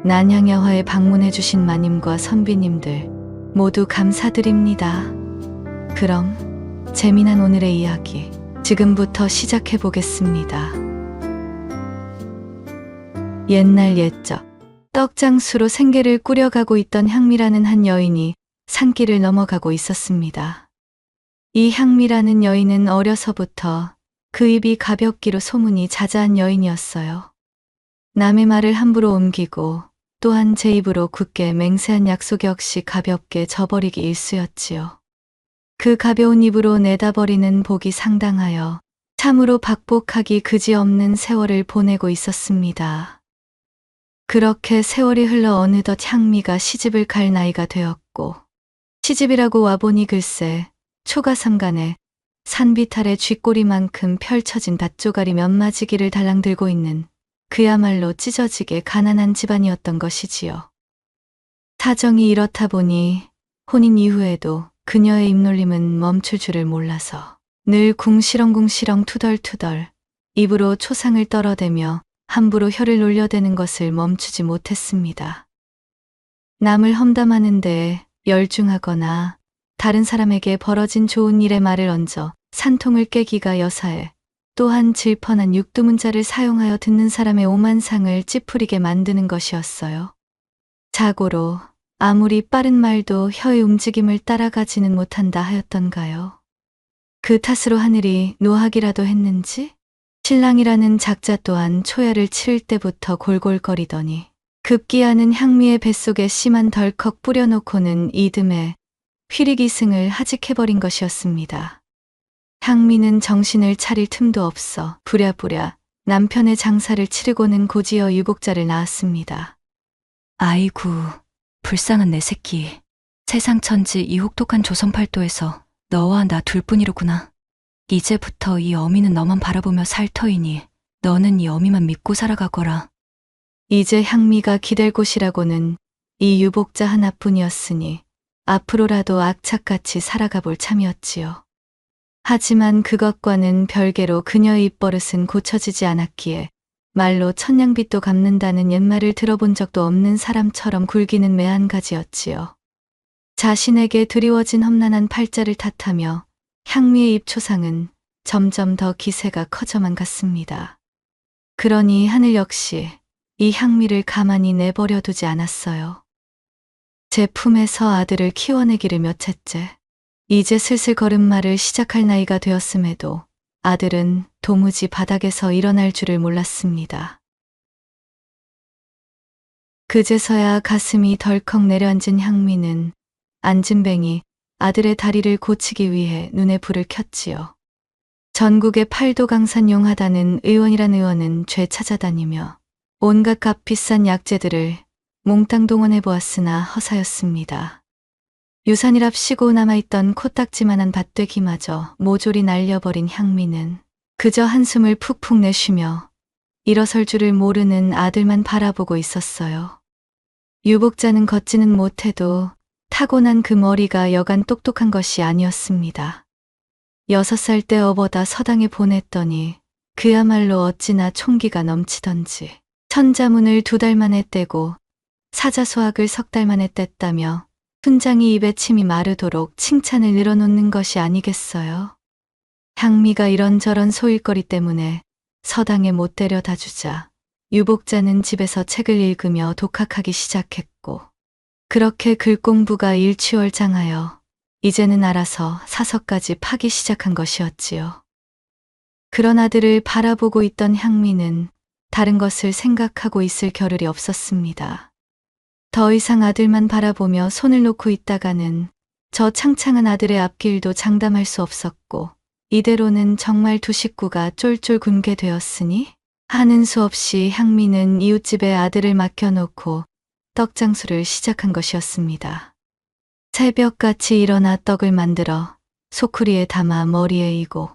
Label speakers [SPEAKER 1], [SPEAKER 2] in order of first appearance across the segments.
[SPEAKER 1] 난향야화에 방문해주신 마님과 선비님들 모두 감사드립니다. 그럼 재미난 오늘의 이야기 지금부터 시작해 보겠습니다. 옛날 옛적 떡장수로 생계를 꾸려가고 있던 향미라는 한 여인이 산길을 넘어가고 있었습니다. 이 향미라는 여인은 어려서부터 그 입이 가볍기로 소문이 자자한 여인이었어요. 남의 말을 함부로 옮기고 또한 제 입으로 굳게 맹세한 약속 역시 가볍게 저버리기 일쑤였지요. 그 가벼운 입으로 내다버리는 복이 상당하여 참으로 박복하기 그지없는 세월을 보내고 있었습니다. 그렇게 세월이 흘러 어느덧 향미가 시집을 갈 나이가 되었고 시집이라고 와보니 글쎄 초가삼간에 산비탈의 쥐꼬리만큼 펼쳐진 닷조가리 몇 마지기를 달랑 들고 있는 그야말로 찢어지게 가난한 집안이었던 것이지요. 사정이 이렇다 보니 혼인 이후에도 그녀의 입놀림은 멈출 줄을 몰라서 늘 궁시렁궁시렁 투덜투덜 입으로 초상을 떨어대며 함부로 혀를 놀려대는 것을 멈추지 못했습니다. 남을 험담하는 데에 열중하거나 다른 사람에게 벌어진 좋은 일의 말을 얹어 산통을 깨기가 여사에 또한 질펀한 육두문자를 사용하여 듣는 사람의 오만상을 찌푸리게 만드는 것이었어요. 자고로 아무리 빠른 말도 혀의 움직임을 따라가지는 못한다 하였던가요. 그 탓으로 하늘이 노하기라도 했는지 신랑이라는 작자 또한 초야를 치를 때부터 골골거리더니 급기야는 향미의 뱃속에 씨만 덜컥 뿌려놓고는 이듬해 휘리기승을 하직해버린 것이었습니다. 향미는 정신을 차릴 틈도 없어 부랴부랴 남편의 장사를 치르고는 고지어 유복자를 낳았습니다.
[SPEAKER 2] 아이고, 불쌍한 내 새끼. 세상 천지 이 혹독한 조선팔도에서 너와 나 둘뿐이로구나. 이제부터 이 어미는 너만 바라보며 살 터이니 너는 이 어미만 믿고 살아가거라.
[SPEAKER 1] 이제 향미가 기댈 곳이라고는 이 유복자 하나뿐이었으니 앞으로라도 악착같이 살아가 볼 참이었지요. 하지만 그것과는 별개로 그녀의 입버릇은 고쳐지지 않았기에 말로 천냥빚도 갚는다는 옛말을 들어본 적도 없는 사람처럼 굴기는 매한가지였지요. 자신에게 드리워진 험난한 팔자를 탓하며 향미의 입초상은 점점 더 기세가 커져만 갔습니다. 그러니 하늘 역시 이 향미를 가만히 내버려 두지 않았어요. 제 품에서 아들을 키워내기를 몇 해째. 이제 슬슬 걸음마를 시작할 나이가 되었음에도 아들은 도무지 바닥에서 일어날 줄을 몰랐습니다. 그제서야 가슴이 덜컥 내려앉은 향미는 안진뱅이 아들의 다리를 고치기 위해 눈에 불을 켰지요. 전국의 팔도강산용하다는 의원이란 의원은 죄 찾아다니며 온갖 값비싼 약재들을 몽땅 동원해 보았으나 허사였습니다. 유산이랍시고 남아있던 코딱지만한 밭되기마저 모조리 날려버린 향미는 그저 한숨을 푹푹 내쉬며 일어설 줄을 모르는 아들만 바라보고 있었어요. 유복자는 걷지는 못해도 타고난 그 머리가 여간 똑똑한 것이 아니었습니다. 6살 때 어버다 서당에 보냈더니 그야말로 어찌나 총기가 넘치던지 천자문을 2달 만에 떼고 사자소학을 3달 만에 뗐다며 훈장이 입에 침이 마르도록 칭찬을 늘어놓는 것이 아니겠어요. 향미가 이런저런 소일거리 때문에 서당에 못 데려다 주자 유복자는 집에서 책을 읽으며 독학하기 시작했고 그렇게 글공부가 일취월장하여 이제는 알아서 사서까지 파기 시작한 것이었지요. 그런 아들을 바라보고 있던 향미는 다른 것을 생각하고 있을 겨를이 없었습니다. 더 이상 아들만 바라보며 손을 놓고 있다가는 저 창창한 아들의 앞길도 장담할 수 없었고 이대로는 정말 두 식구가 쫄쫄 굶게 되었으니 하는 수 없이 향미는 이웃집에 아들을 맡겨놓고 떡장수를 시작한 것이었습니다. 새벽같이 일어나 떡을 만들어 소쿠리에 담아 머리에 이고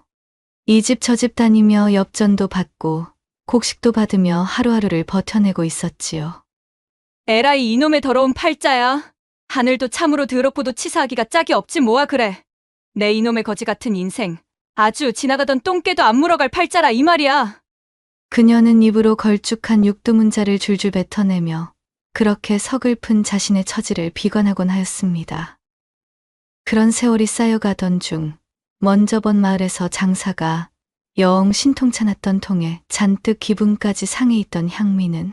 [SPEAKER 1] 이 집 저 집 다니며 엽전도 받고 곡식도 받으며 하루하루를 버텨내고 있었지요.
[SPEAKER 2] 에라이 이놈의 더러운 팔자야. 하늘도 참으로 더럽고도 치사하기가 짝이 없지 뭐야 그래. 내 이놈의 거지 같은 인생. 아주 지나가던 똥개도 안 물어갈 팔자라 이 말이야.
[SPEAKER 1] 그녀는 입으로 걸쭉한 육두문자를 줄줄 뱉어내며 그렇게 서글픈 자신의 처지를 비관하곤 하였습니다. 그런 세월이 쌓여가던 중 먼저 본 마을에서 장사가 영 신통찮았던 통에 잔뜩 기분까지 상해 있던 향미는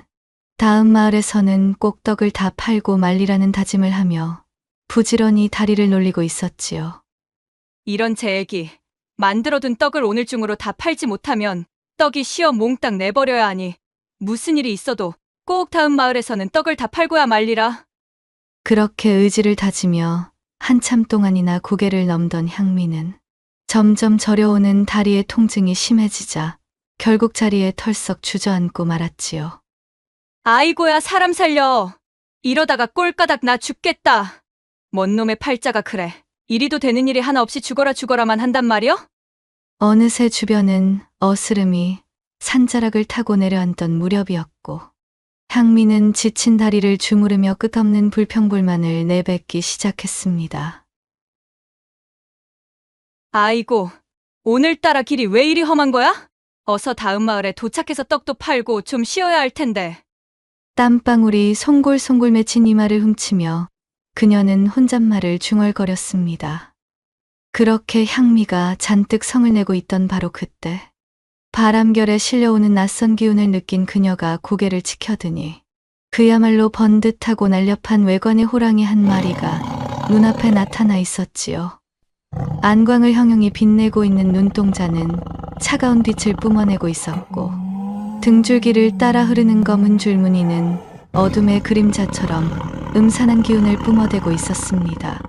[SPEAKER 1] 다음 마을에서는 꼭 떡을 다 팔고 말리라는 다짐을 하며 부지런히 다리를 놀리고 있었지요.
[SPEAKER 2] 이런 제액이 만들어둔 떡을 오늘 중으로 다 팔지 못하면 떡이 쉬어 몽땅 내버려야 하니 무슨 일이 있어도 꼭 다음 마을에서는 떡을 다 팔고야 말리라.
[SPEAKER 1] 그렇게 의지를 다지며 한참 동안이나 고개를 넘던 향미는 점점 저려오는 다리의 통증이 심해지자 결국 자리에 털썩 주저앉고 말았지요.
[SPEAKER 2] 아이고야 사람 살려. 이러다가 꼴까닥 나 죽겠다. 뭔 놈의 팔자가 그래. 이리도 되는 일이 하나 없이 죽어라만 한단 말이여?
[SPEAKER 1] 어느새 주변은 어스름이 산자락을 타고 내려앉던 무렵이었고 향미는 지친 다리를 주무르며 끝없는 불평불만을 내뱉기 시작했습니다.
[SPEAKER 2] 아이고, 오늘따라 길이 왜 이리 험한 거야? 어서 다음 마을에 도착해서 떡도 팔고 좀 쉬어야 할 텐데.
[SPEAKER 1] 땀방울이 송골송골 맺힌 이마를 훔치며 그녀는 혼잣말을 중얼거렸습니다. 그렇게 향미가 잔뜩 성을 내고 있던 바로 그때 바람결에 실려오는 낯선 기운을 느낀 그녀가 고개를 치켜드니 그야말로 번듯하고 날렵한 외관의 호랑이 한 마리가 눈앞에 나타나 있었지요. 안광을 형형이 빛내고 있는 눈동자는 차가운 빛을 뿜어내고 있었고 등줄기를 따라 흐르는 검은 줄무늬는 어둠의 그림자처럼 음산한 기운을 뿜어대고 있었습니다.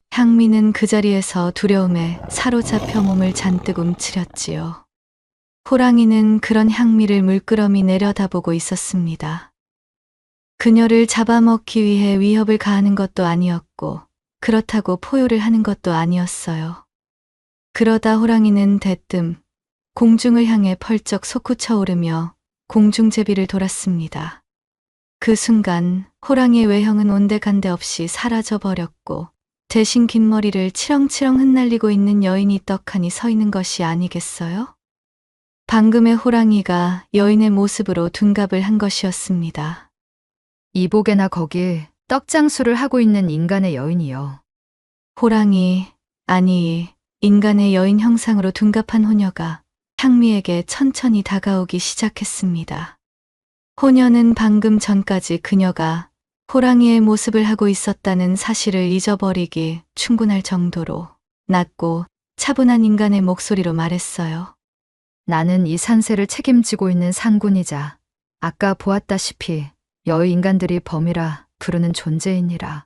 [SPEAKER 1] 향미는 그 자리에서 두려움에 사로잡혀 몸을 잔뜩 움츠렸지요. 호랑이는 그런 향미를 물끄러미 내려다보고 있었습니다. 그녀를 잡아먹기 위해 위협을 가하는 것도 아니었고 그렇다고 포효를 하는 것도 아니었어요. 그러다 호랑이는 대뜸 공중을 향해 펄쩍 솟구쳐 오르며 공중제비를 돌았습니다. 그 순간 호랑이의 외형은 온데간데 없이 사라져 버렸고 대신 긴 머리를 치렁치렁 흩날리고 있는 여인이 떡하니 서 있는 것이 아니겠어요? 방금의 호랑이가 여인의 모습으로 둔갑을 한 것이었습니다.
[SPEAKER 3] 이복에나 거기 떡장수를 하고 있는 인간의 여인이여.
[SPEAKER 1] 호랑이, 아니 인간의 여인 형상으로 둔갑한 호녀가 향미에게 천천히 다가오기 시작했습니다. 호녀는 방금 전까지 그녀가 호랑이의 모습을 하고 있었다는 사실을 잊어버리기 충분할 정도로 낮고 차분한 인간의 목소리로 말했어요.
[SPEAKER 3] 나는 이 산세를 책임지고 있는 상군이자 아까 보았다시피 여의 인간들이 범이라 부르는 존재이니라.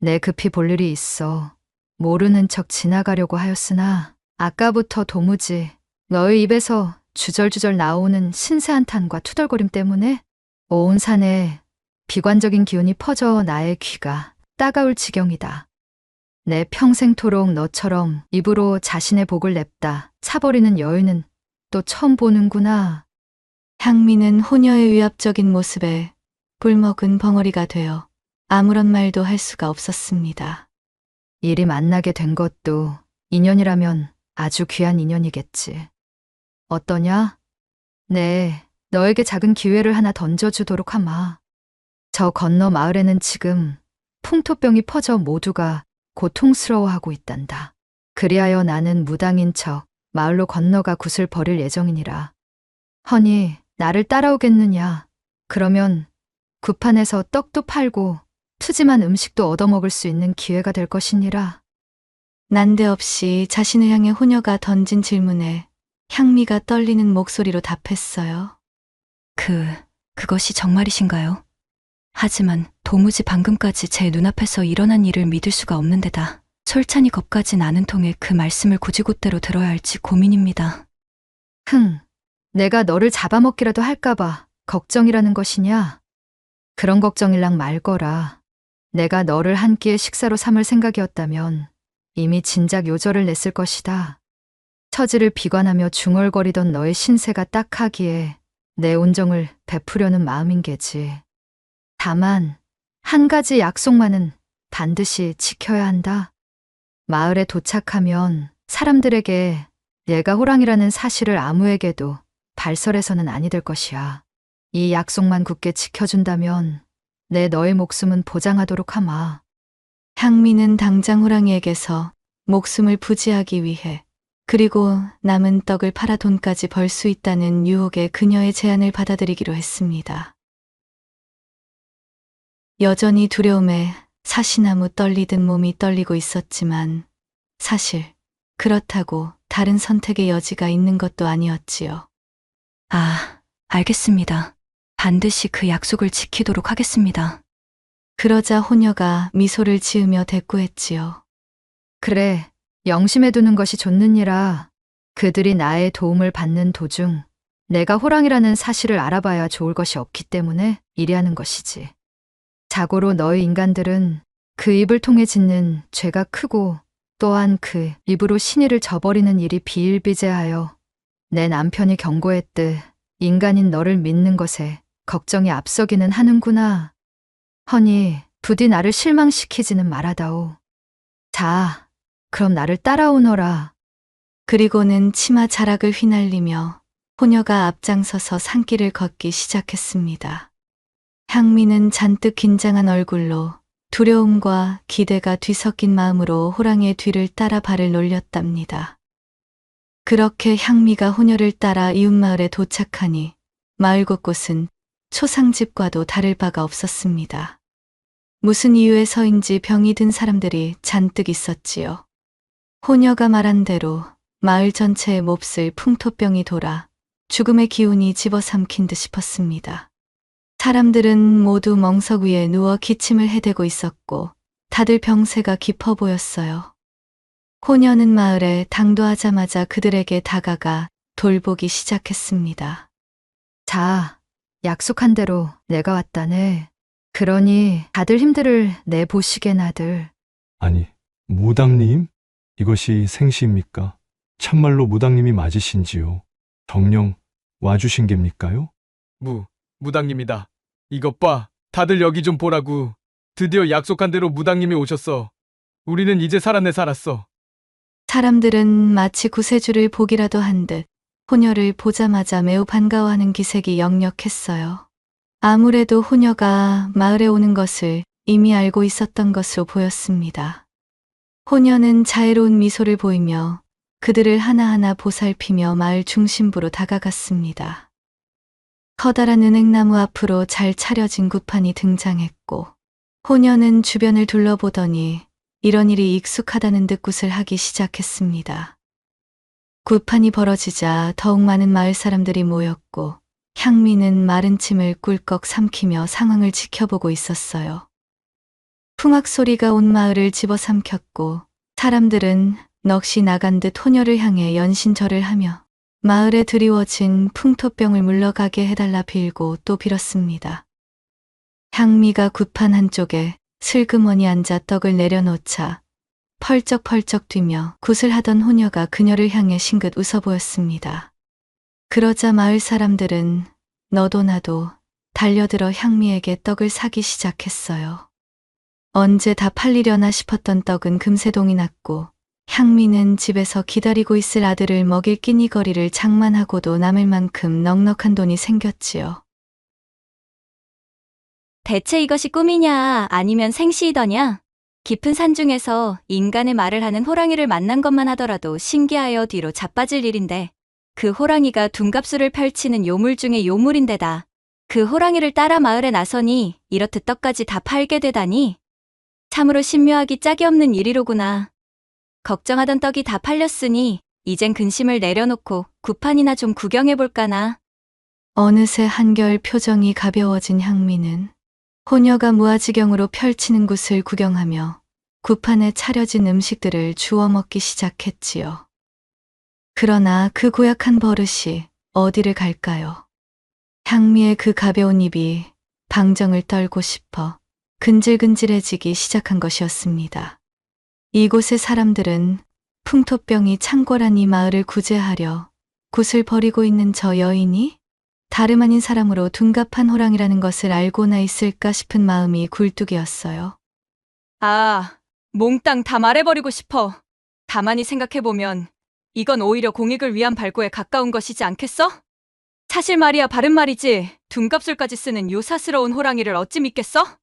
[SPEAKER 3] 내 급히 볼 일이 있어 모르는 척 지나가려고 하였으나 아까부터 도무지 너의 입에서 주절주절 나오는 신세 한탄과 투덜거림 때문에 온 산에 비관적인 기운이 퍼져 나의 귀가 따가울 지경이다. 내 평생토록 너처럼 입으로 자신의 복을 냅다 차버리는 여인은 또 처음 보는구나.
[SPEAKER 1] 향미는 호녀의 위압적인 모습에 불먹은 벙어리가 되어 아무런 말도 할 수가 없었습니다.
[SPEAKER 3] 이리 만나게 된 것도 인연이라면 아주 귀한 인연이겠지. 어떠냐? 네, 너에게 작은 기회를 하나 던져주도록 하마. 저 건너 마을에는 지금 풍토병이 퍼져 모두가 고통스러워하고 있단다. 그리하여 나는 무당인 척 마을로 건너가 굿을 벌일 예정이니라. 허니, 나를 따라오겠느냐? 그러면 굿판에서 떡도 팔고 푸짐한 음식도 얻어먹을 수 있는 기회가 될 것이니라.
[SPEAKER 1] 난데없이 자신을 향해 호녀가 던진 질문에 향미가 떨리는 목소리로 답했어요.
[SPEAKER 2] 그것이 정말이신가요? 하지만 도무지 방금까지 제 눈앞에서 일어난 일을 믿을 수가 없는 데다 솔찬히 겁까지 나는 통에 그 말씀을 곧이곧대로 들어야 할지 고민입니다.
[SPEAKER 3] 내가 너를 잡아먹기라도 할까봐 걱정이라는 것이냐? 그런 걱정일랑 말거라. 내가 너를 한 끼의 식사로 삼을 생각이었다면 이미 진작 요절을 냈을 것이다. 처지를 비관하며 중얼거리던 너의 신세가 딱하기에 내 온정을 베푸려는 마음인 게지. 다만 한 가지 약속만은 반드시 지켜야 한다. 마을에 도착하면 사람들에게 얘가 호랑이라는 사실을 아무에게도 발설해서는 아니 될 것이야. 이 약속만 굳게 지켜준다면 내 너의 목숨은 보장하도록 하마.
[SPEAKER 1] 향미는 당장 호랑이에게서 목숨을 부지하기 위해 그리고 남은 떡을 팔아 돈까지 벌 수 있다는 유혹의 그녀의 제안을 받아들이기로 했습니다. 여전히 두려움에 사시나무 떨리듯 몸이 떨리고 있었지만 사실 그렇다고 다른 선택의 여지가 있는 것도 아니었지요.
[SPEAKER 2] 아, 알겠습니다. 반드시 그 약속을 지키도록 하겠습니다.
[SPEAKER 1] 그러자 호녀가 미소를 지으며 대꾸했지요.
[SPEAKER 3] 그래, 영심해 두는 것이 좋느니라. 그들이 나의 도움을 받는 도중 내가 호랑이라는 사실을 알아봐야 좋을 것이 없기 때문에 이리 하는 것이지. 자고로 너희 인간들은 그 입을 통해 짓는 죄가 크고 또한 그 입으로 신의를 저버리는 일이 비일비재하여 내 남편이 경고했듯 인간인 너를 믿는 것에 걱정이 앞서기는 하는구나. 허니 부디 나를 실망시키지는 말아다오. 자, 그럼 나를 따라오너라.
[SPEAKER 1] 그리고는 치마 자락을 휘날리며 호녀가 앞장서서 산길을 걷기 시작했습니다. 향미는 잔뜩 긴장한 얼굴로 두려움과 기대가 뒤섞인 마음으로 호랑이의 뒤를 따라 발을 놀렸답니다. 그렇게 향미가 호녀를 따라 이웃마을에 도착하니 마을 곳곳은 초상집과도 다를 바가 없었습니다. 무슨 이유에서인지 병이 든 사람들이 잔뜩 있었지요. 호녀가 말한 대로 마을 전체의 몹쓸 풍토병이 돌아 죽음의 기운이 집어삼킨 듯 싶었습니다. 사람들은 모두 멍석 위에 누워 기침을 해대고 있었고 다들 병세가 깊어 보였어요. 호녀는 마을에 당도하자마자 그들에게 다가가 돌보기 시작했습니다.
[SPEAKER 3] 자, 약속한 대로 내가 왔다네. 그러니 다들 힘들을 내보시게나들.
[SPEAKER 4] 아니, 무당님? 이것이 생시입니까? 참말로 무당님이 맞으신지요? 정녕 와주신 geb니까요?
[SPEAKER 5] 무당님이다. 이것 봐. 다들 여기 좀 보라고. 드디어 약속한 대로 무당님이 오셨어. 우리는 이제 살았어.
[SPEAKER 1] 사람들은 마치 구세주를 보기라도 한 듯 호녀를 보자마자 매우 반가워하는 기색이 역력했어요. 아무래도 호녀가 마을에 오는 것을 이미 알고 있었던 것으로 보였습니다. 호녀는 자애로운 미소를 보이며 그들을 하나하나 보살피며 마을 중심부로 다가갔습니다. 커다란 은행나무 앞으로 잘 차려진 굿판이 등장했고 호녀는 주변을 둘러보더니 이런 일이 익숙하다는 듯 굿을 하기 시작했습니다. 굿판이 벌어지자 더욱 많은 마을 사람들이 모였고 향미는 마른 침을 꿀꺽 삼키며 상황을 지켜보고 있었어요. 풍악 소리가 온 마을을 집어삼켰고 사람들은 넋이 나간 듯 호녀를 향해 연신절을 하며 마을에 드리워진 풍토병을 물러가게 해달라 빌고 또 빌었습니다. 향미가 굿판 한쪽에 슬그머니 앉아 떡을 내려놓자 펄쩍펄쩍 뛰며 굿을 하던 호녀가 그녀를 향해 싱긋 웃어 보였습니다. 그러자 마을 사람들은 너도 나도 달려들어 향미에게 떡을 사기 시작했어요. 언제 다 팔리려나 싶었던 떡은 금세 동이 났고 향미는 집에서 기다리고 있을 아들을 먹일 끼니거리를 장만하고도 남을 만큼 넉넉한 돈이 생겼지요.
[SPEAKER 6] 대체 이것이 꿈이냐 아니면 생시이더냐? 깊은 산 중에서 인간의 말을 하는 호랑이를 만난 것만 하더라도 신기하여 뒤로 자빠질 일인데 그 호랑이가 둔갑술을 펼치는 요물 중의 요물인데다 그 호랑이를 따라 마을에 나서니 이렇듯 떡까지 다 팔게 되다니 참으로 신묘하기 짝이 없는 일이로구나. 걱정하던 떡이 다 팔렸으니 이젠 근심을 내려놓고 굿판이나 좀 구경해볼까나.
[SPEAKER 1] 어느새 한결 표정이 가벼워진 향미는 호녀가 무아지경으로 펼치는 굿을 구경하며 굿판에 차려진 음식들을 주워 먹기 시작했지요. 그러나 그 고약한 버릇이 어디를 갈까요? 향미의 그 가벼운 입이 방정을 떨고 싶어 근질근질해지기 시작한 것이었습니다. 이곳의 사람들은 풍토병이 창궐한 이 마을을 구제하려 굿을 버리고 있는 저 여인이 다름 아닌 사람으로 둔갑한 호랑이라는 것을 알고나 있을까 싶은 마음이 굴뚝이었어요.
[SPEAKER 6] 아, 몽땅 다 말해버리고 싶어. 가만히 생각해보면 이건 오히려 공익을 위한 발고에 가까운 것이지 않겠어? 사실 말이야 바른 말이지. 둔갑술까지 쓰는 요사스러운 호랑이를 어찌 믿겠어?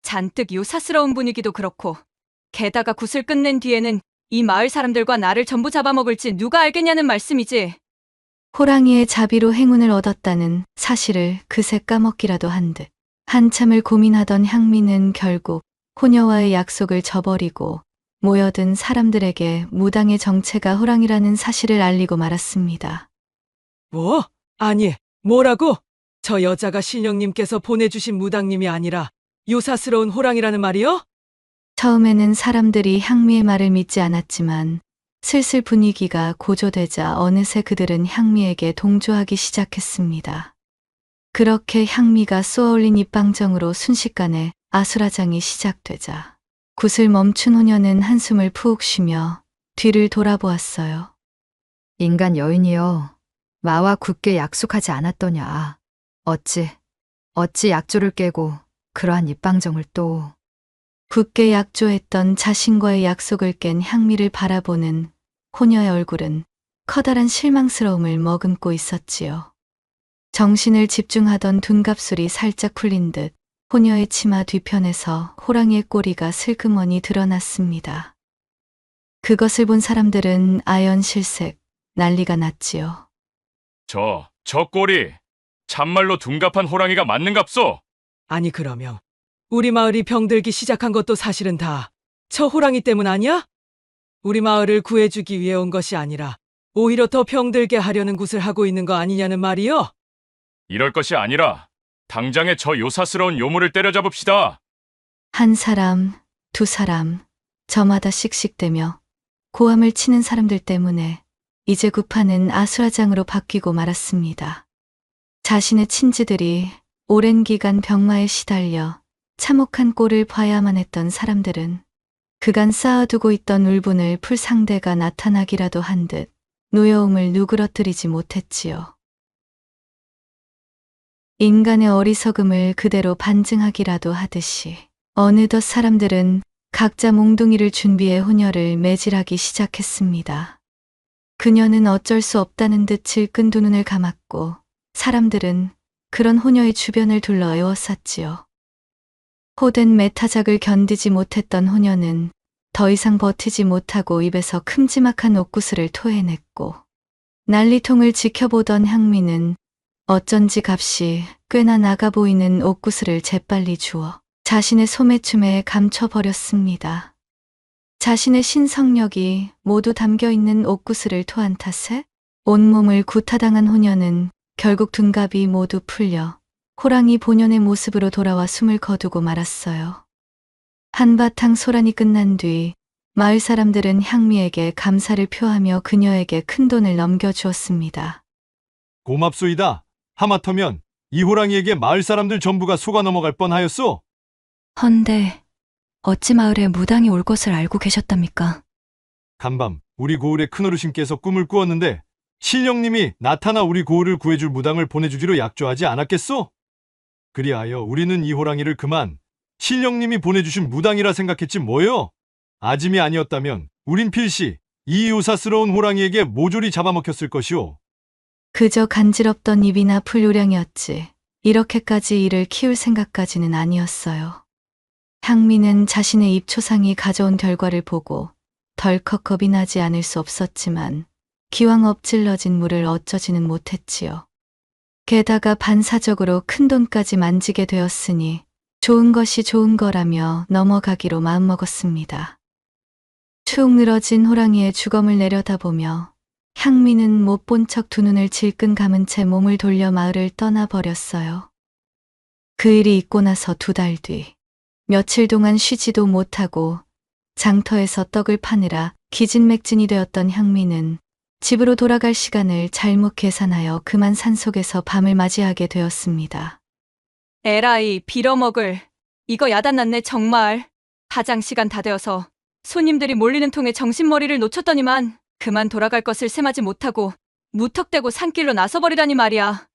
[SPEAKER 6] 잔뜩 요사스러운 분위기도 그렇고 게다가 굿을 끝낸 뒤에는 이 마을 사람들과 나를 전부 잡아먹을지 누가 알겠냐는 말씀이지.
[SPEAKER 1] 호랑이의 자비로 행운을 얻었다는 사실을 그새 까먹기라도 한 듯. 한참을 고민하던 향미는 결국 호녀와의 약속을 저버리고 모여든 사람들에게 무당의 정체가 호랑이라는 사실을 알리고 말았습니다.
[SPEAKER 7] 뭐? 아니, 뭐라고? 저 여자가 신령님께서 보내주신 무당님이 아니라 요사스러운 호랑이라는 말이요?
[SPEAKER 1] 처음에는 사람들이 향미의 말을 믿지 않았지만 슬슬 분위기가 고조되자 어느새 그들은 향미에게 동조하기 시작했습니다. 그렇게 향미가 쏘아올린 입방정으로 순식간에 아수라장이 시작되자 굿을 멈춘 호녀는 한숨을 푹 쉬며 뒤를 돌아보았어요.
[SPEAKER 3] 인간 여인이여, 마와 굳게 약속하지 않았더냐. 어찌 약조를 깨고 그러한 입방정을 또.
[SPEAKER 1] 굳게 약조했던 자신과의 약속을 깬 향미를 바라보는 호녀의 얼굴은 커다란 실망스러움을 머금고 있었지요. 정신을 집중하던 둔갑술이 살짝 풀린 듯 호녀의 치마 뒤편에서 호랑이의 꼬리가 슬그머니 드러났습니다. 그것을 본 사람들은 아연실색 난리가 났지요.
[SPEAKER 8] 저 꼴이 참말로 둔갑한 호랑이가 맞는갑소?
[SPEAKER 7] 아니, 그러면 우리 마을이 병들기 시작한 것도 사실은 다 저 호랑이 때문 아니야? 우리 마을을 구해주기 위해 온 것이 아니라 오히려 더 병들게 하려는 굿을 하고 있는 거 아니냐는 말이요?
[SPEAKER 8] 이럴 것이 아니라 당장에 저 요사스러운 요물을 때려잡읍시다.
[SPEAKER 1] 한 사람, 두 사람, 저마다 씩씩대며 고함을 치는 사람들 때문에 이제 구판은 아수라장으로 바뀌고 말았습니다. 자신의 친지들이 오랜 기간 병마에 시달려 참혹한 꼴을 봐야만 했던 사람들은 그간 쌓아두고 있던 울분을 풀 상대가 나타나기라도 한 듯 노여움을 누그러뜨리지 못했지요. 인간의 어리석음을 그대로 반증하기라도 하듯이 어느덧 사람들은 각자 몽둥이를 준비해 호녀를 매질하기 시작했습니다. 그녀는 어쩔 수 없다는 듯 질끈 두 눈을 감았고 사람들은 그런 호녀의 주변을 둘러 에워쌌지요. 호된 매타작을 견디지 못했던 호녀는 더 이상 버티지 못하고 입에서 큼지막한 옥구슬을 토해냈고 난리통을 지켜보던 향미는 어쩐지 값이 꽤나 나가 보이는 옥구슬을 재빨리 주워 자신의 소매춤에 감춰버렸습니다. 자신의 신성력이 모두 담겨있는 옥구슬을 토한 탓에 온몸을 구타당한 호녀는 결국 둔갑이 모두 풀려 호랑이 본연의 모습으로 돌아와 숨을 거두고 말았어요. 한바탕 소란이 끝난 뒤 마을 사람들은 향미에게 감사를 표하며 그녀에게 큰돈을 넘겨주었습니다.
[SPEAKER 4] 고맙소이다. 하마터면 이 호랑이에게 마을 사람들 전부가 속아 넘어갈 뻔하였소.
[SPEAKER 2] 헌데 어찌 마을에 무당이 올 것을 알고 계셨답니까?
[SPEAKER 4] 간밤 우리 고을의 큰어르신께서 꿈을 꾸었는데 신령님이 나타나 우리 고을을 구해줄 무당을 보내주기로 약조하지 않았겠소? 그리하여 우리는 이 호랑이를 그만 신령님이 보내주신 무당이라 생각했지 뭐요? 아짐이 아니었다면 우린 필시 이 요사스러운 호랑이에게 모조리 잡아먹혔을 것이오.
[SPEAKER 1] 그저 간지럽던 입이나 풀 요량이었지 이렇게까지 이를 키울 생각까지는 아니었어요. 향미는 자신의 입초상이 가져온 결과를 보고 덜컥 겁이 나지 않을 수 없었지만 기왕 엎질러진 물을 어쩌지는 못했지요. 게다가 반사적으로 큰 돈까지 만지게 되었으니 좋은 것이 좋은 거라며 넘어가기로 마음먹었습니다. 축 늘어진 호랑이의 주검을 내려다보며 향미는 못 본 척 두 눈을 질끈 감은 채 몸을 돌려 마을을 떠나버렸어요. 그 일이 있고 나서 2달 뒤 며칠 동안 쉬지도 못하고 장터에서 떡을 파느라 기진맥진이 되었던 향미는 집으로 돌아갈 시간을 잘못 계산하여 그만 산속에서 밤을 맞이하게 되었습니다.
[SPEAKER 6] 에라이 빌어먹을. 이거 야단났네 정말. 파장 시간 다 되어서 손님들이 몰리는 통에 정신머리를 놓쳤더니만 그만 돌아갈 것을 셈하지 못하고 무턱대고 산길로 나서버리다니 말이야.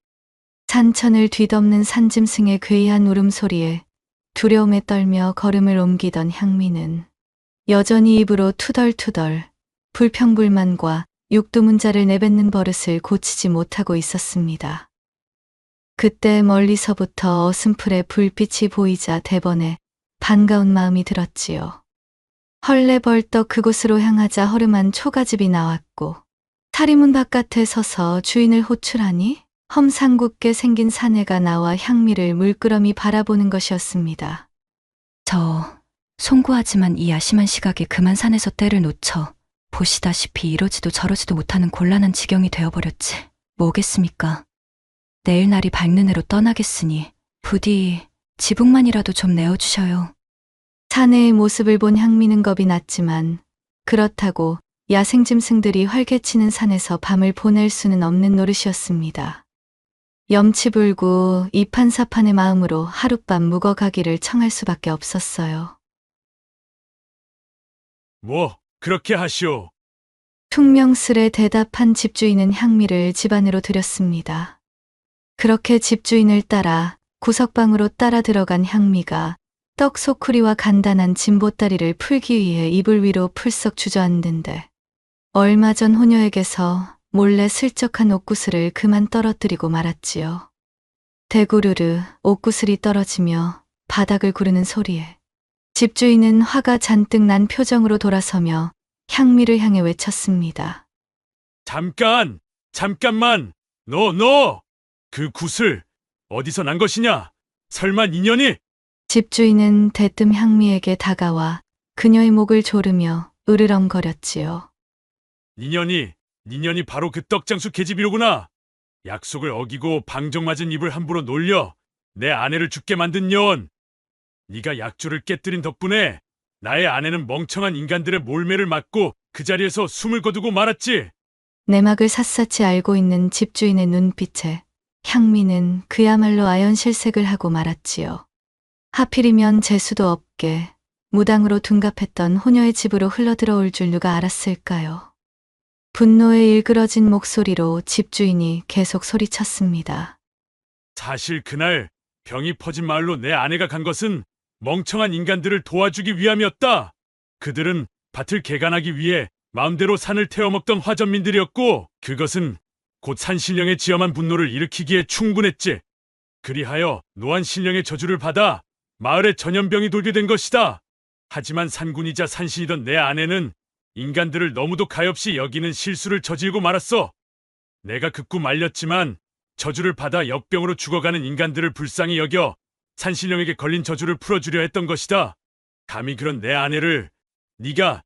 [SPEAKER 1] 산천을 뒤덮는 산짐승의 괴이한 울음소리에 두려움에 떨며 걸음을 옮기던 향미는 여전히 입으로 투덜투덜 불평불만과 육두문자를 내뱉는 버릇을 고치지 못하고 있었습니다. 그때 멀리서부터 어슴풀의 불빛이 보이자 대번에 반가운 마음이 들었지요. 헐레벌떡 그곳으로 향하자 허름한 초가집이 나왔고 사리문 바깥에 서서 주인을 호출하니 험상궂게 생긴 사내가 나와 향미를 물끄러미 바라보는 것이었습니다.
[SPEAKER 2] 저 송구하지만 이 야심한 시각에 그만 산에서 때를 놓쳐 보시다시피 이러지도 저러지도 못하는 곤란한 지경이 되어버렸지. 뭐겠습니까? 내일 날이 밝는 해로 떠나겠으니 부디 지붕만이라도 좀 내어주셔요.
[SPEAKER 1] 사내의 모습을 본 향미는 겁이 났지만 그렇다고 야생짐승들이 활개치는 산에서 밤을 보낼 수는 없는 노릇이었습니다. 염치불구 이판사판의 마음으로 하룻밤 묵어가기를 청할 수밖에 없었어요.
[SPEAKER 8] 뭐 그렇게 하시오.
[SPEAKER 1] 퉁명스레 대답한 집주인은 향미를 집 안으로 들였습니다. 그렇게 집주인을 따라 구석방으로 따라 들어간 향미가 떡 소쿠리와 간단한 진보다리를 풀기 위해 이불 위로 풀썩 주저앉는데 얼마 전 호녀에게서 몰래 슬쩍한 옷구슬을 그만 떨어뜨리고 말았지요. 대구르르 옷구슬이 떨어지며 바닥을 구르는 소리에 집주인은 화가 잔뜩 난 표정으로 돌아서며 향미를 향해 외쳤습니다.
[SPEAKER 8] 잠깐만. 너! 그 구슬 어디서 난 것이냐? 설마 인연이?
[SPEAKER 1] 집주인은 대뜸 향미에게 다가와 그녀의 목을 조르며 으르렁거렸지요.
[SPEAKER 8] 인연이 바로 그 떡장수 계집이로구나. 약속을 어기고 방정맞은 입을 함부로 놀려 내 아내를 죽게 만든 년. 네가 약조를 깨뜨린 덕분에 나의 아내는 멍청한 인간들의 몰매를 맞고 그 자리에서 숨을 거두고 말았지.
[SPEAKER 1] 내막을 샅샅이 알고 있는 집주인의 눈빛에 향미는 그야말로 아연실색을 하고 말았지요. 하필이면 재수도 없게 무당으로 둔갑했던 호녀의 집으로 흘러들어올 줄 누가 알았을까요? 분노에 일그러진 목소리로 집주인이 계속 소리쳤습니다.
[SPEAKER 8] 사실 그날 병이 퍼진 마을로 내 아내가 간 것은 멍청한 인간들을 도와주기 위함이었다. 그들은 밭을 개간하기 위해 마음대로 산을 태워먹던 화전민들이었고 그것은 곧 산신령의 지엄한 분노를 일으키기에 충분했지. 그리하여 노안신령의 저주를 받아 마을에 전염병이 돌게 된 것이다. 하지만 산군이자 산신이던 내 아내는 인간들을 너무도 가엾이 여기는 실수를 저지르고 말았어. 내가 극구 말렸지만 저주를 받아 역병으로 죽어가는 인간들을 불쌍히 여겨 산신령에게 걸린 저주를 풀어주려 했던 것이다. 감히 그런 내 아내를 네가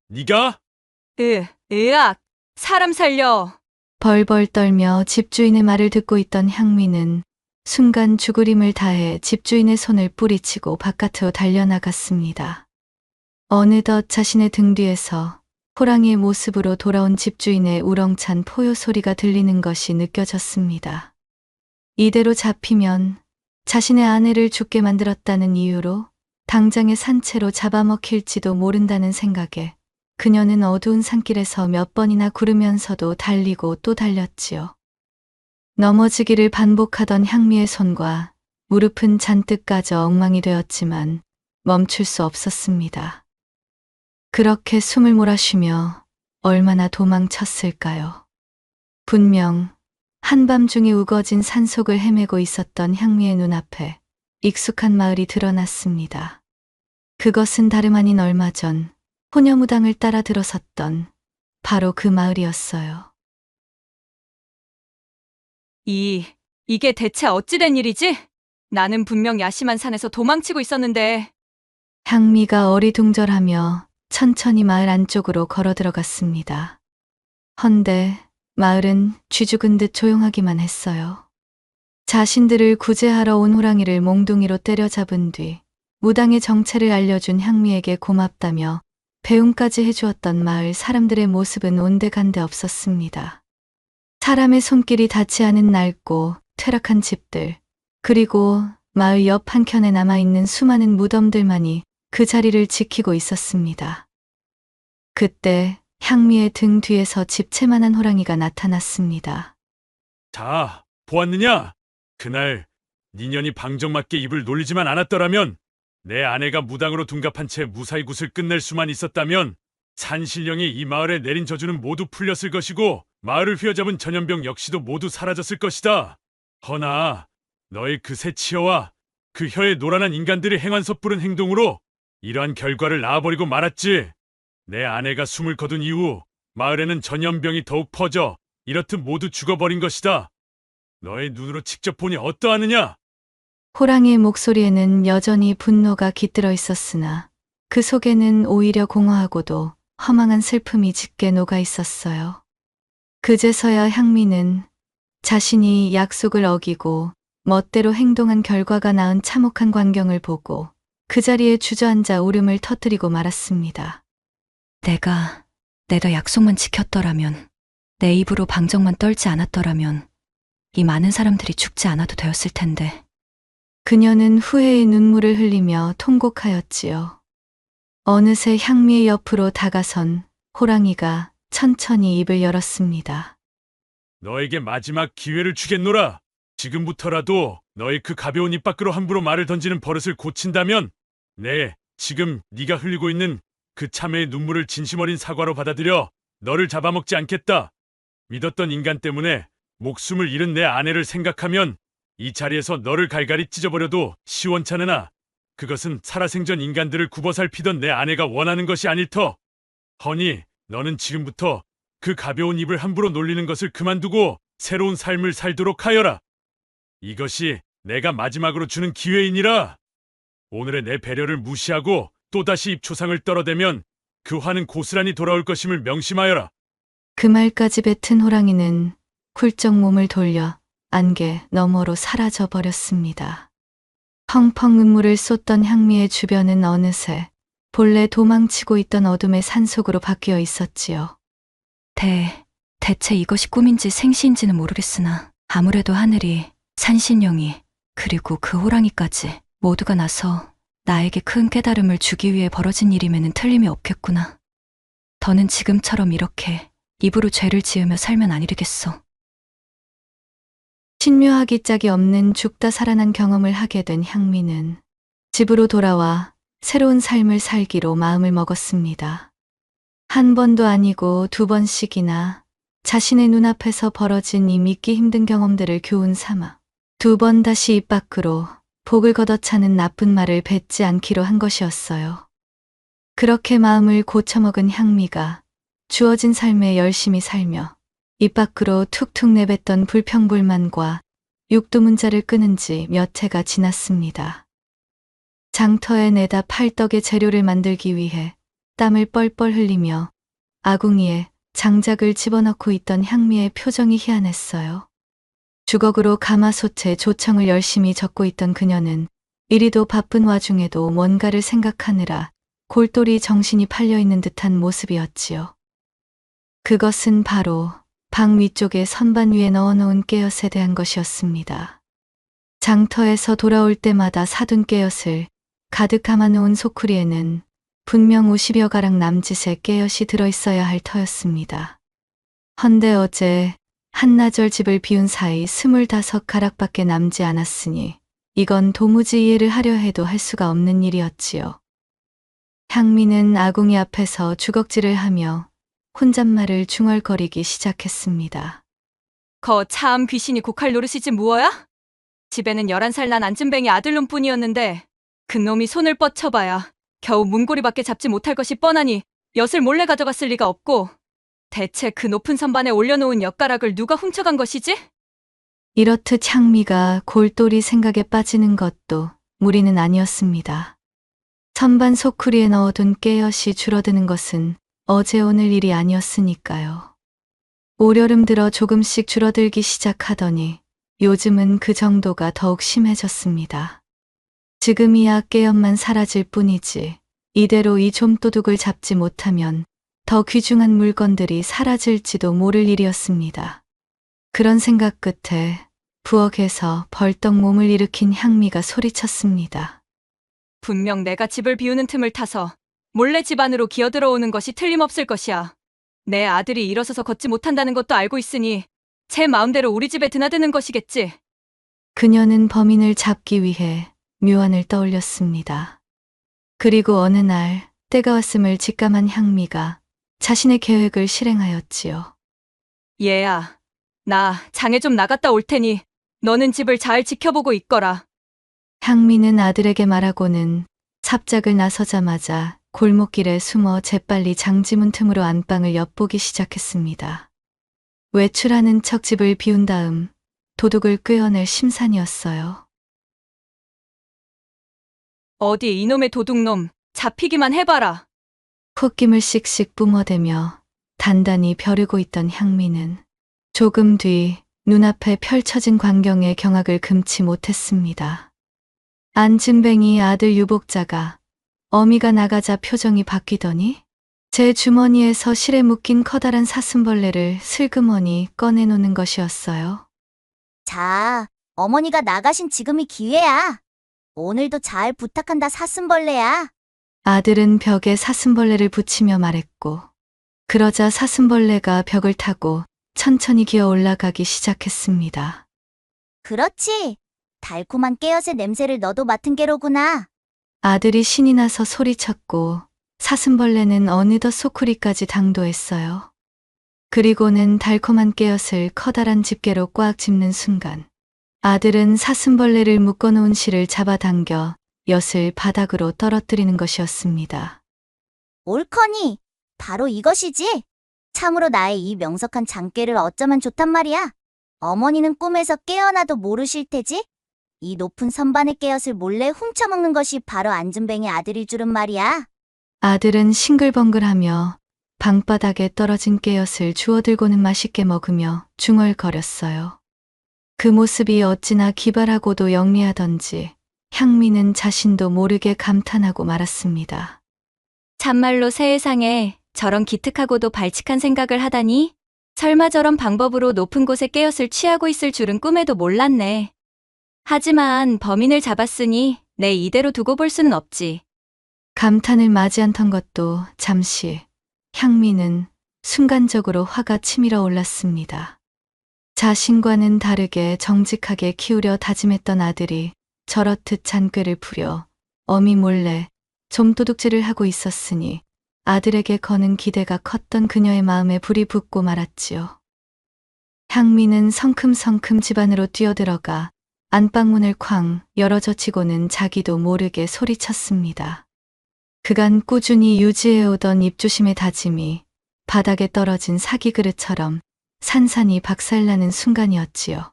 [SPEAKER 6] 으악! 사람 살려!
[SPEAKER 1] 벌벌 떨며 집주인의 말을 듣고 있던 향미는 순간 죽으림을 다해 집주인의 손을 뿌리치고 바깥으로 달려나갔습니다. 어느덧 자신의 등 뒤에서 호랑이의 모습으로 돌아온 집주인의 우렁찬 포효 소리가 들리는 것이 느껴졌습니다. 이대로 잡히면 자신의 아내를 죽게 만들었다는 이유로 당장의 산채로 잡아먹힐지도 모른다는 생각에 그녀는 어두운 산길에서 몇 번이나 구르면서도 달리고 또 달렸지요. 넘어지기를 반복하던 향미의 손과 무릎은 잔뜩 까져 엉망이 되었지만 멈출 수 없었습니다. 그렇게 숨을 몰아쉬며 얼마나 도망쳤을까요? 분명 한밤중에 우거진 산속을 헤매고 있었던 향미의 눈앞에 익숙한 마을이 드러났습니다. 그것은 다름 아닌 얼마 전 호녀무당을 따라 들어섰던 바로 그 마을이었어요.
[SPEAKER 6] 이게 대체 어찌된 일이지? 나는 분명 야심한 산에서 도망치고 있었는데.
[SPEAKER 1] 향미가 어리둥절하며 천천히 마을 안쪽으로 걸어 들어갔습니다. 헌데 마을은 쥐죽은 듯 조용하기만 했어요. 자신들을 구제하러 온 호랑이를 몽둥이로 때려잡은 뒤 무당의 정체를 알려준 향미에게 고맙다며 배웅까지 해주었던 마을 사람들의 모습은 온데간데 없었습니다. 사람의 손길이 닿지 않은 낡고 퇴락한 집들, 그리고 마을 옆 한켠에 남아있는 수많은 무덤들만이 그 자리를 지키고 있었습니다. 그때 향미의 등 뒤에서 집채만한 호랑이가 나타났습니다.
[SPEAKER 8] 자, 보았느냐? 그날 니년이 방정맞게 입을 놀리지만 않았더라면 내 아내가 무당으로 둔갑한 채 무사히 굿을 끝낼 수만 있었다면 산신령이 이 마을에 내린 저주는 모두 풀렸을 것이고 마을을 휘어잡은 전염병 역시도 모두 사라졌을 것이다. 허나 너의 그 새치어와 그 혀에 노란한 인간들이 행한 섣부른 행동으로 이러한 결과를 낳아버리고 말았지. 내 아내가 숨을 거둔 이후 마을에는 전염병이 더욱 퍼져 이렇듯 모두 죽어버린 것이다. 너의 눈으로 직접 보니 어떠하느냐?
[SPEAKER 1] 호랑이의 목소리에는 여전히 분노가 깃들어 있었으나 그 속에는 오히려 공허하고도 허망한 슬픔이 짙게 녹아 있었어요. 그제서야 향미는 자신이 약속을 어기고 멋대로 행동한 결과가 낳은 참혹한 광경을 보고 그 자리에 주저앉아 울음을 터뜨리고 말았습니다.
[SPEAKER 2] 내가 약속만 지켰더라면, 내 입으로 방정만 떨지 않았더라면 이 많은 사람들이 죽지 않아도 되었을 텐데.
[SPEAKER 1] 그녀는 후회의 눈물을 흘리며 통곡하였지요. 어느새 향미의 옆으로 다가선 호랑이가 천천히 입을 열었습니다.
[SPEAKER 8] 너에게 마지막 기회를 주겠노라. 지금부터라도 너의 그 가벼운 입 밖으로 함부로 말을 던지는 버릇을 고친다면 지금 네가 흘리고 있는 그 참회의 눈물을 진심 어린 사과로 받아들여 너를 잡아먹지 않겠다. 믿었던 인간 때문에 목숨을 잃은 내 아내를 생각하면 이 자리에서 너를 갈갈이 찢어버려도 시원찮으나 그것은 살아생전 인간들을 굽어 살피던 내 아내가 원하는 것이 아닐 터. 허니 너는 지금부터 그 가벼운 입을 함부로 놀리는 것을 그만두고 새로운 삶을 살도록 하여라. 이것이 내가 마지막으로 주는 기회이니라. 오늘의 내 배려를 무시하고 또다시 입초상을 떨어대면 그 화는 고스란히 돌아올 것임을 명심하여라.
[SPEAKER 1] 그 말까지 뱉은 호랑이는 훌쩍 몸을 돌려 안개 너머로 사라져 버렸습니다. 펑펑 눈물을 쏟던 향미의 주변은 어느새 본래 도망치고 있던 어둠의 산속으로 바뀌어 있었지요.
[SPEAKER 2] 대체 이것이 꿈인지 생시인지는 모르겠으나 아무래도 하늘이, 산신령이, 그리고 그 호랑이까지 모두가 나서 나에게 큰 깨달음을 주기 위해 벌어진 일임에는 틀림이 없겠구나. 더는 지금처럼 이렇게 입으로 죄를 지으며 살면 아니겠어.
[SPEAKER 1] 신묘하기 짝이 없는 죽다 살아난 경험을 하게 된 향미는 집으로 돌아와 새로운 삶을 살기로 마음을 먹었습니다. 한 번도 아니고 두 번씩이나 자신의 눈앞에서 벌어진 이 믿기 힘든 경험들을 교훈 삼아 두 번 다시 입 밖으로 복을 걷어차는 나쁜 말을 뱉지 않기로 한 것이었어요. 그렇게 마음을 고쳐먹은 향미가 주어진 삶에 열심히 살며 입 밖으로 툭툭 내뱉던 불평불만과 육두문자를 끊은 지 몇 해가 지났습니다. 장터에 내다 팔떡의 재료를 만들기 위해 땀을 뻘뻘 흘리며 아궁이에 장작을 집어넣고 있던 향미의 표정이 희한했어요. 주걱으로 가마솥에 조청을 열심히 적고 있던 그녀는 이리도 바쁜 와중에도 뭔가를 생각하느라 골똘히 정신이 팔려있는 듯한 모습이었지요. 그것은 바로 방 위쪽에 선반 위에 넣어놓은 깨엿에 대한 것이었습니다. 장터에서 돌아올 때마다 사둔 깨엿을 가득 감아놓은 소쿠리에는 분명 50여 가락 남짓의 깨엿이 들어있어야 할 터였습니다. 헌데 어제 한나절 집을 비운 사이 25가락밖에 남지 않았으니 이건 도무지 이해를 하려 해도 할 수가 없는 일이었지요. 향미는 아궁이 앞에서 주걱질을 하며 혼잣말을 중얼거리기 시작했습니다.
[SPEAKER 6] 거참 귀신이 고칼 노릇이지 무어야? 집에는 11살 난 안진뱅이 아들놈뿐이었는데 그놈이 손을 뻗쳐봐야 겨우 문고리밖에 잡지 못할 것이 뻔하니 엿을 몰래 가져갔을 리가 없고 대체 그 높은 선반에 올려놓은 엿가락을 누가 훔쳐간 것이지?
[SPEAKER 1] 이렇듯 향미가 골똘히 생각에 빠지는 것도 무리는 아니었습니다. 선반 소쿠리에 넣어둔 깨엿이 줄어드는 것은 어제 오늘 일이 아니었으니까요. 올여름 들어 조금씩 줄어들기 시작하더니 요즘은 그 정도가 더욱 심해졌습니다. 지금이야 깨엿만 사라질 뿐이지 이대로 이 좀도둑을 잡지 못하면 더 귀중한 물건들이 사라질지도 모를 일이었습니다. 그런 생각 끝에 부엌에서 벌떡 몸을 일으킨 향미가 소리쳤습니다.
[SPEAKER 6] 분명 내가 집을 비우는 틈을 타서 몰래 집 안으로 기어들어오는 것이 틀림없을 것이야. 내 아들이 일어서서 걷지 못한다는 것도 알고 있으니 제 마음대로 우리 집에 드나드는 것이겠지.
[SPEAKER 1] 그녀는 범인을 잡기 위해 묘안을 떠올렸습니다. 그리고 어느 날 때가 왔음을 직감한 향미가 자신의 계획을 실행하였지요.
[SPEAKER 6] 얘야, 나 장에 좀 나갔다 올 테니 너는 집을 잘 지켜보고 있거라.
[SPEAKER 1] 향미는 아들에게 말하고는 삽작을 나서자마자 골목길에 숨어 재빨리 장지문 틈으로 안방을 엿보기 시작했습니다. 외출하는 척 집을 비운 다음 도둑을 꿰어낼 심산이었어요.
[SPEAKER 6] 어디 이놈의 도둑놈, 잡히기만 해봐라.
[SPEAKER 1] 콧김을 씩씩 뿜어대며 단단히 벼르고 있던 향미는 조금 뒤 눈앞에 펼쳐진 광경에 경악을 금치 못했습니다. 안진뱅이 아들 유복자가 어미가 나가자 표정이 바뀌더니 제 주머니에서 실에 묶인 커다란 사슴벌레를 슬그머니 꺼내놓는 것이었어요.
[SPEAKER 9] 자, 어머니가 나가신 지금이 기회야. 오늘도 잘 부탁한다, 사슴벌레야.
[SPEAKER 1] 아들은 벽에 사슴벌레를 붙이며 말했고, 그러자 사슴벌레가 벽을 타고 천천히 기어 올라가기 시작했습니다.
[SPEAKER 9] 그렇지. 달콤한 깨엿의 냄새를 너도 맡은 게로구나.
[SPEAKER 1] 아들이 신이 나서 소리쳤고 사슴벌레는 어느덧 소쿠리까지 당도했어요. 그리고는 달콤한 깨엿을 커다란 집게로 꽉 짚는 순간 아들은 사슴벌레를 묶어놓은 실을 잡아당겨 엿을 바닥으로 떨어뜨리는 것이었습니다.
[SPEAKER 9] 옳거니. 바로 이것이지. 참으로 나의 이 명석한 장깨를 어쩌면 좋단 말이야. 어머니는 꿈에서 깨어나도 모르실 테지? 이 높은 선반의 깨엿을 몰래 훔쳐먹는 것이 바로 안진뱅이 아들일 줄은 말이야.
[SPEAKER 1] 아들은 싱글벙글하며 방바닥에 떨어진 깨엿을 주워들고는 맛있게 먹으며 중얼거렸어요. 그 모습이 어찌나 기발하고도 영리하던지 향미는 자신도 모르게 감탄하고 말았습니다.
[SPEAKER 6] 참말로 세상에 저런 기특하고도 발칙한 생각을 하다니? 설마 저런 방법으로 높은 곳에 깨엿을 취하고 있을 줄은 꿈에도 몰랐네. 하지만 범인을 잡았으니 내 이대로 두고 볼 수는 없지.
[SPEAKER 1] 감탄을 맞이 않던 것도 잠시 향미는 순간적으로 화가 치밀어 올랐습니다. 자신과는 다르게 정직하게 키우려 다짐했던 아들이 저렇듯 잔꾀를 부려 어미 몰래 좀도둑질을 하고 있었으니 아들에게 거는 기대가 컸던 그녀의 마음에 불이 붙고 말았지요. 향미는 성큼성큼 집 안으로 뛰어들어가 안방문을 쾅 열어젖히고는 자기도 모르게 소리쳤습니다. 그간 꾸준히 유지해오던 입조심의 다짐이 바닥에 떨어진 사기 그릇처럼 산산이 박살나는 순간이었지요.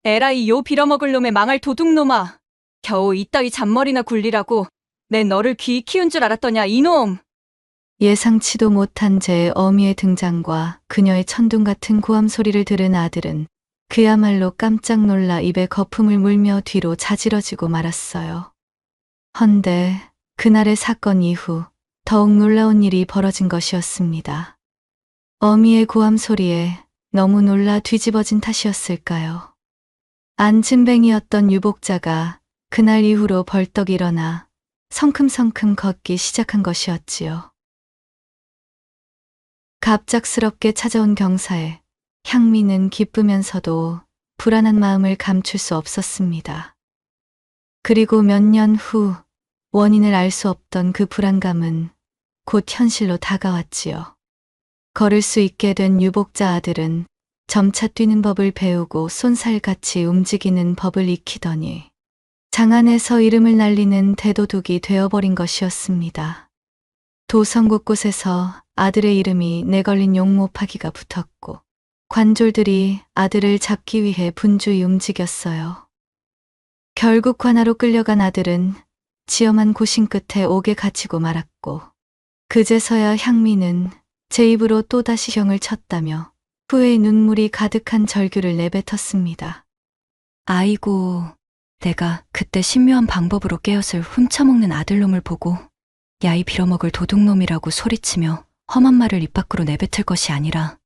[SPEAKER 6] 에라이 요 빌어먹을 놈의 망할 도둑놈아. 겨우 이따위 잔머리나 굴리라고 내 너를 귀히 키운 줄 알았더냐 이놈.
[SPEAKER 1] 예상치도 못한 제 어미의 등장과 그녀의 천둥 같은 고함 소리를 들은 아들은 그야말로 깜짝 놀라 입에 거품을 물며 뒤로 자지러지고 말았어요. 헌데 그날의 사건 이후 더욱 놀라운 일이 벌어진 것이었습니다. 어미의 고함 소리에 너무 놀라 뒤집어진 탓이었을까요? 안진뱅이였던 유복자가 그날 이후로 벌떡 일어나 성큼성큼 걷기 시작한 것이었지요. 갑작스럽게 찾아온 경사에 향미는 기쁘면서도 불안한 마음을 감출 수 없었습니다. 그리고 몇 년 후 원인을 알 수 없던 그 불안감은 곧 현실로 다가왔지요. 걸을 수 있게 된 유복자 아들은 점차 뛰는 법을 배우고 쏜살같이 움직이는 법을 익히더니 장안에서 이름을 날리는 대도둑이 되어버린 것이었습니다. 도성 곳곳에서 아들의 이름이 내걸린 용모파기가 붙었고 관졸들이 아들을 잡기 위해 분주히 움직였어요. 결국 관하로 끌려간 아들은 지엄한 고심 끝에 옥에 갇히고 말았고 그제서야 향미는 제 입으로 또다시 형을 쳤다며 후회의 눈물이 가득한 절규를 내뱉었습니다.
[SPEAKER 2] 아이고, 내가 그때 신묘한 방법으로 깨엿을 훔쳐먹는 아들놈을 보고 야이 빌어먹을 도둑놈이라고 소리치며 험한 말을 입 밖으로 내뱉을 것이 아니라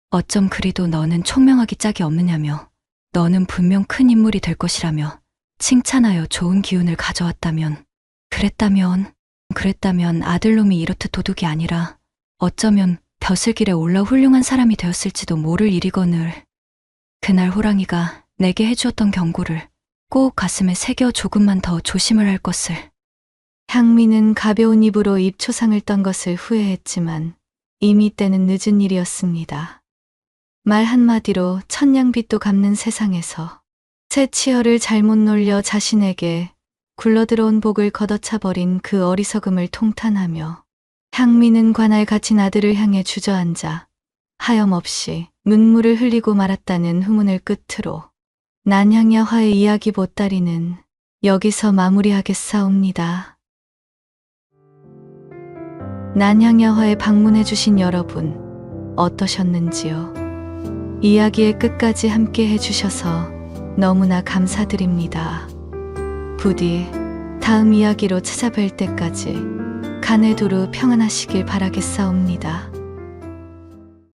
[SPEAKER 2] 어쩜 그리도 너는 총명하기 짝이 없느냐며 너는 분명 큰 인물이 될 것이라며 칭찬하여 좋은 기운을 가져왔다면 그랬다면 아들놈이 이렇듯 도둑이 아니라 어쩌면 벼슬길에 올라 훌륭한 사람이 되었을지도 모를 일이거늘. 그날 호랑이가 내게 해주었던 경고를 꼭 가슴에 새겨 조금만 더 조심을 할 것을.
[SPEAKER 1] 향미는 가벼운 입으로 입초상을 떤 것을 후회했지만 이미 때는 늦은 일이었습니다. 말 한마디로 천냥빚도 갚는 세상에서 새 치어를 잘못 놀려 자신에게 굴러들어온 복을 걷어차버린 그 어리석음을 통탄하며 향미는 관할 갇힌 아들을 향해 주저앉아 하염없이 눈물을 흘리고 말았다는 후문을 끝으로 난향야화의 이야기 보따리는 여기서 마무리하겠사옵니다. 난향야화에 방문해주신 여러분 어떠셨는지요? 이야기의 끝까지 함께 해주셔서 너무나 감사드립니다. 부디 다음 이야기로 찾아뵐 때까지 간에 두루 평안하시길 바라겠사옵니다.